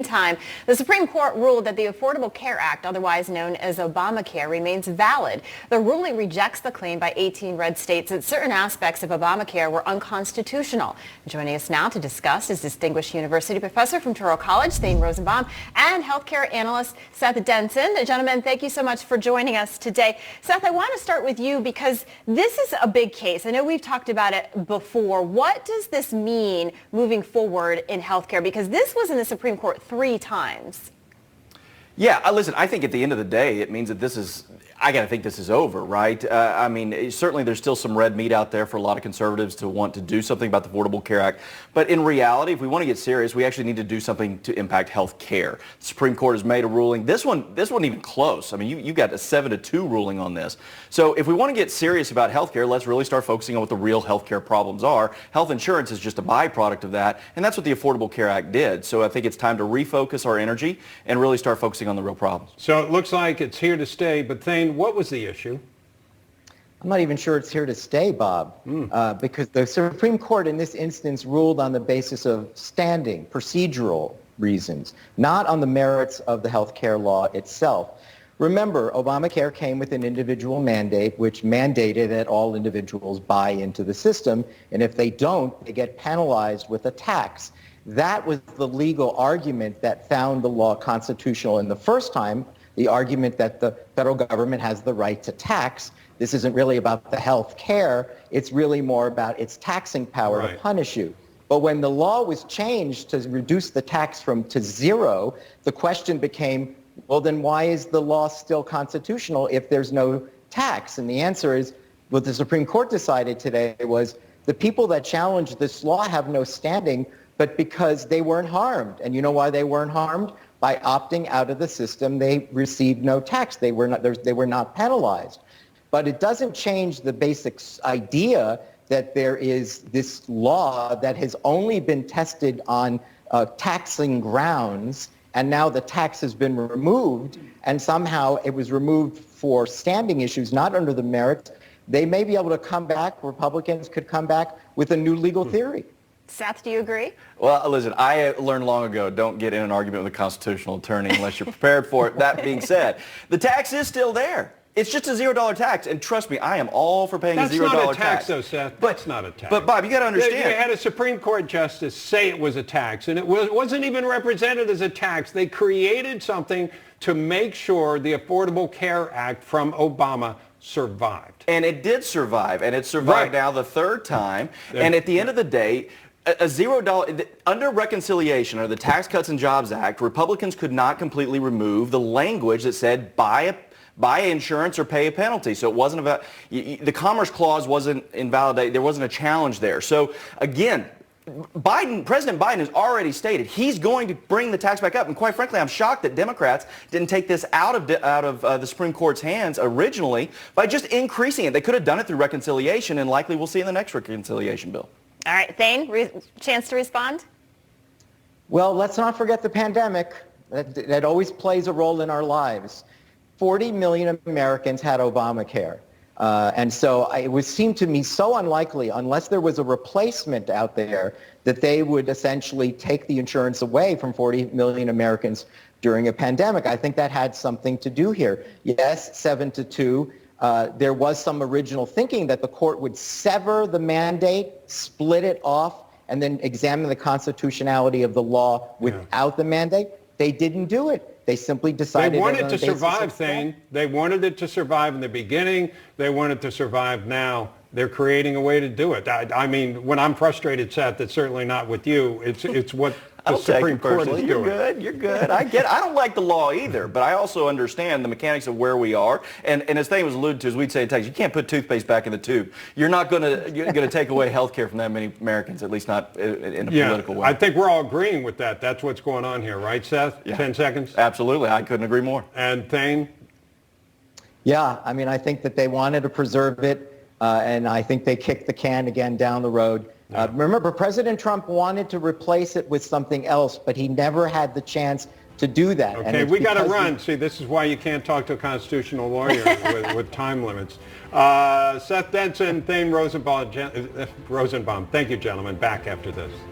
meantime, the Supreme Court ruled that the Affordable Care Act, otherwise known as Obamacare, remains valid. The ruling rejects the claim by 18 red states that certain aspects of Obamacare were unconstitutional. Joining us now to discuss is distinguished university professor from Touro College, Thane Rosenbaum, and healthcare analyst Seth Denson. Gentlemen, thank you so much for joining us today. Seth, I want to start with you because this is a big case. I know we've talked about it before. What does this mean moving forward in healthcare? Because this was in the Supreme Court 3 times. Yeah, listen, I think at the end of the day, it means that I got to think this is over, right? I mean, certainly there's still some red meat out there for a lot of conservatives to want to do something about the Affordable Care Act. But in reality, if we want to get serious, we actually need to do something to impact health care. The Supreme Court has made a ruling. This wasn't even close. I mean, you got a 7-2 ruling on this. So if we want to get serious about health care, let's really start focusing on what the real health care problems are. Health insurance is just a byproduct of that, and that's what the Affordable Care Act did. So I think it's time to refocus our energy and really start focusing on the real problems. So it looks like it's here to stay, but Thane, what was the issue? I'm not even sure it's here to stay, Bob, because the Supreme Court in this instance ruled on the basis of standing, procedural reasons, not on the merits of the health care law itself. Remember, Obamacare came with an individual mandate, which mandated that all individuals buy into the system, and if they don't, they get penalized with a tax. That was the legal argument that found the law constitutional in the first time, the argument that the federal government has the right to tax. This isn't really about the health care. It's really more about its taxing power to punish you. But when the law was changed to reduce the tax to 0, the question became, well, then why is the law still constitutional if there's no tax? And the answer is, what the Supreme Court decided today was the people that challenged this law have no standing, but because they weren't harmed. And you know why they weren't harmed? By opting out of the system, they received no tax. They were not penalized. But it doesn't change the basic idea that there is this law that has only been tested on taxing grounds, and now the tax has been removed, and somehow it was removed for standing issues, not under the merits. They may be able to come back, Republicans could come back with a new legal theory. Seth, do you agree? Well, listen, I learned long ago, don't get in an argument with a constitutional attorney unless you're prepared for it. That being said, the tax is still there. It's just a $0 tax, and trust me, I am all for paying a $0 tax. That's not a tax, though, Seth. That's not a tax. But, Bob, you got to understand. You had a Supreme Court justice say it was a tax, and it wasn't even represented as a tax. They created something to make sure the Affordable Care Act from Obama survived. And it did survive, and it survived now the 3rd time. And at the end of the day, a $0 under reconciliation or the Tax Cuts and Jobs Act, Republicans could not completely remove the language that said buy insurance or pay a penalty. So it wasn't about the Commerce Clause wasn't invalidated. There wasn't a challenge there. So again, President Biden has already stated he's going to bring the tax back up. And quite frankly, I'm shocked that Democrats didn't take this out of the Supreme Court's hands originally by just increasing it. They could have done it through reconciliation, and likely we'll see in the next reconciliation bill. All right, Thane, chance to respond? Well, let's not forget the pandemic. That always plays a role in our lives. 40 million Americans had Obamacare. And so it seemed to me so unlikely, unless there was a replacement out there, that they would essentially take the insurance away from 40 million Americans during a pandemic. I think that had something to do here. Yes, 7-2. There was some original thinking that the court would sever the mandate, split it off, and then examine the constitutionality of the law without the mandate. They didn't do it. They simply decided... They wanted to survive, Thane. They wanted it to survive in the beginning. They want it to survive now. They're creating a way to do it. I mean, when I'm frustrated, Seth, it's certainly not with you. It's what the Supreme Court is doing. You're good. You're good. I get it. I don't like the law either, but I also understand the mechanics of where we are. And as Thane was alluded to, as we'd say in Texas, you can't put toothpaste back in the tube. You're not going to take away health care from that many Americans, at least not in a political way. I think we're all agreeing with that. That's what's going on here, right, Seth? Yeah. 10 seconds? Absolutely. I couldn't agree more. And Thane? Yeah, I mean, I think that they wanted to preserve it. And I think they kicked the can again down the road. Remember, President Trump wanted to replace it with something else, but he never had the chance to do that. Okay, we got to run. See, this is why you can't talk to a constitutional lawyer with time limits. Seth Denson, Thane Rosenbaum. Thank you, gentlemen. Back after this.